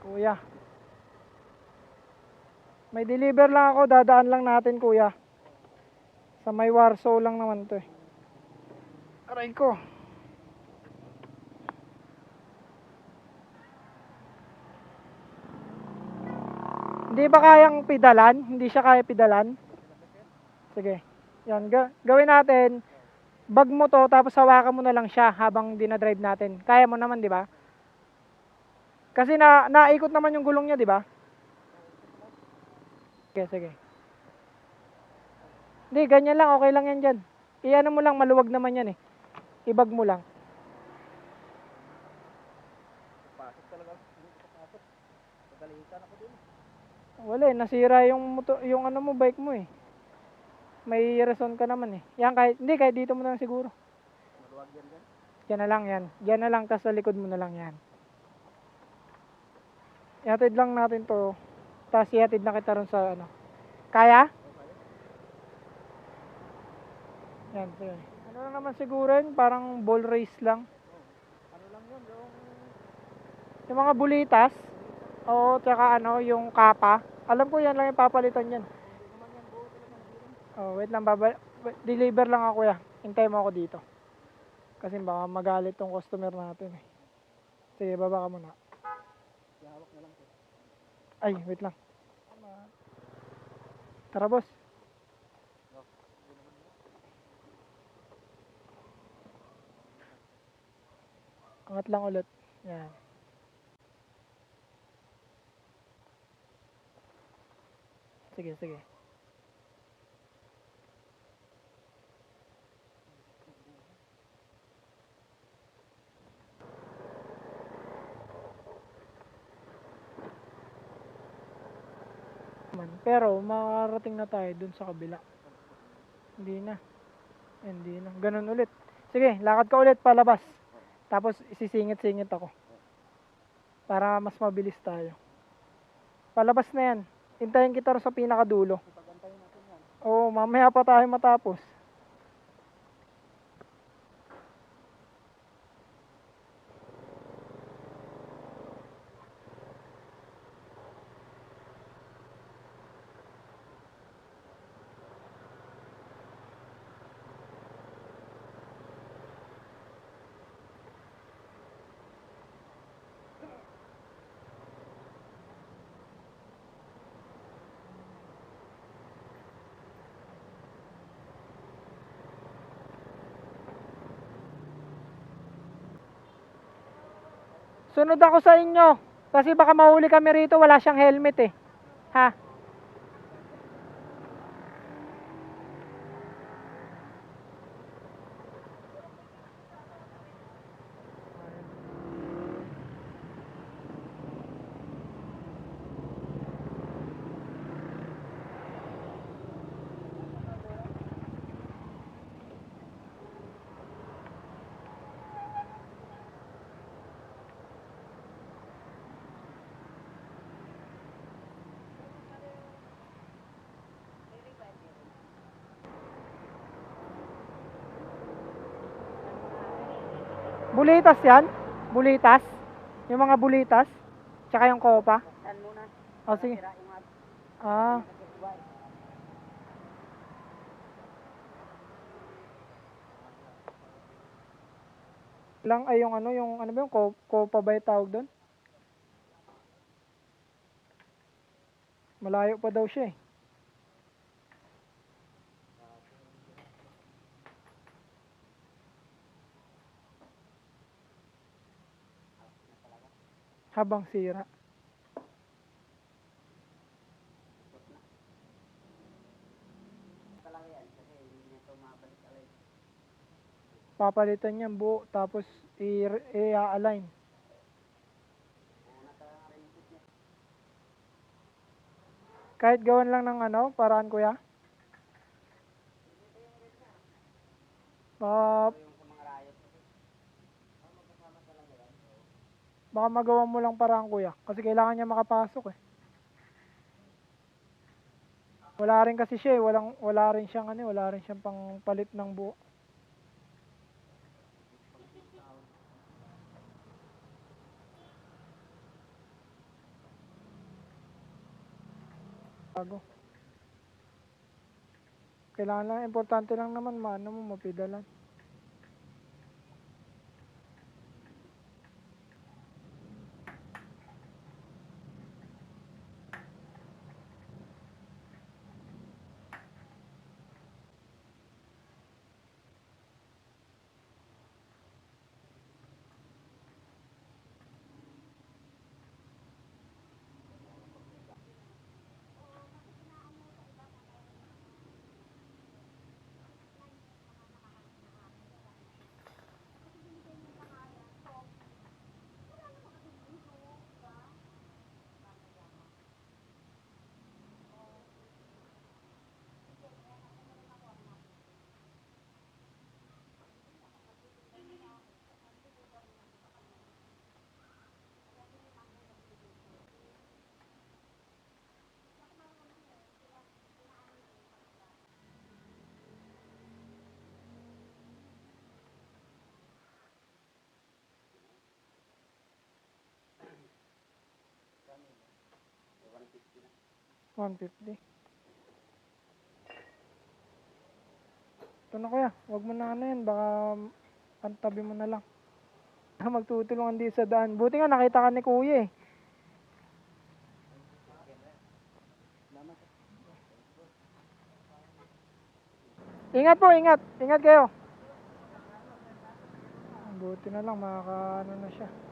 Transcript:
Kuya. May deliver lang ako, dadaan lang natin kuya. Sa may Warsaw lang naman to eh. Aray ko. Hindi ba kayang pidalan? Hindi siya kaya pidalan? Sige. Yan, gawin natin. Bag mo to, tapos hawakan mo na lang siya habang dinadrive natin. Kaya mo naman, di ba? Kasi naikot naman yung gulong niya, di ba? Sige, sige. Hindi, ganyan lang, okay lang yan dyan. Iano mo lang, maluwag naman yan eh. Ibag mo lang. Pasok talaga. Hindi ko pasok. Pagalitan ako din. Wala eh, nasira yung ano mo, bike mo eh. May reason ka naman eh. Yan kahit, hindi, kahit dito mo na lang siguro. Maluwag yan dyan. Yan na lang yan. Yan na lang, tas sa likod mo na lang yan. Ihatid lang natin to. Tapos ihatid na kita ron sa ano. Kaya? Yan, sige. Ano lang naman siguro yun, parang ball race lang. Ano lang yun, Yung mga bulitas. Oo, tsaka ano, yung kapa. Alam ko yan lang yung papalitan yan. hindi naman yan buo talaga nasira. Oh, wait lang, deliver lang ako ya. Hintay mo ako dito. Kasi baka magalit tong customer natin eh. Sige, baba ka muna. Hawak na lang ko. Ay, wait lang. Tara boss. Angat lang ulit. Yan. Sige, sige. Pero makarating na tayo dun sa kabila. Hindi na. Hindi na. Ganun ulit. Sige, lakad ka ulit palabas. Tapos isisingit-singit ako. Para mas mabilis tayo. Palabas na yan. Hintayin kita rin sa pinakadulo. Pagantayin natin yan. Oo, mamaya pa tayo matapos. Sunod ako sa inyo. Kasi baka mahuli kami rito, wala siyang helmet eh. Ha? Bulitas yan? Bulitas? Yung mga bulitas? Tsaka yung kopa? Saan muna? O sige. Sira yung Ah, lang ay yung ano ba yung kopa ba yung tawag doon? Malayo pa daw siya eh. Habang sira. talaga yan kasi hindi niya ito mabalik alay. Papalitan niya buo tapos i-align. Una talaga rin niya. Kahit gawan lang ng ano, paraan kuya. Baka, Yung sa mga rayot kasi. Magkasama talaga yan. baka magawa mo lang paraan kuya. Kasi kailangan niya makapasok eh. Wala rin kasi siya eh. Wala rin siyang wala rin siyang pang palit ng buo. bago. Kailangan lang, importante lang naman maano mo, mapidalan. $150. Ito na kuya, wag mo na ano yan, baka antabi mo na lang. Magtutulungan din sa daan. Buti nga nakita ka ni kuya eh. Ingat po, ingat. Ingat kayo. Buti na lang, makaka ano na siya.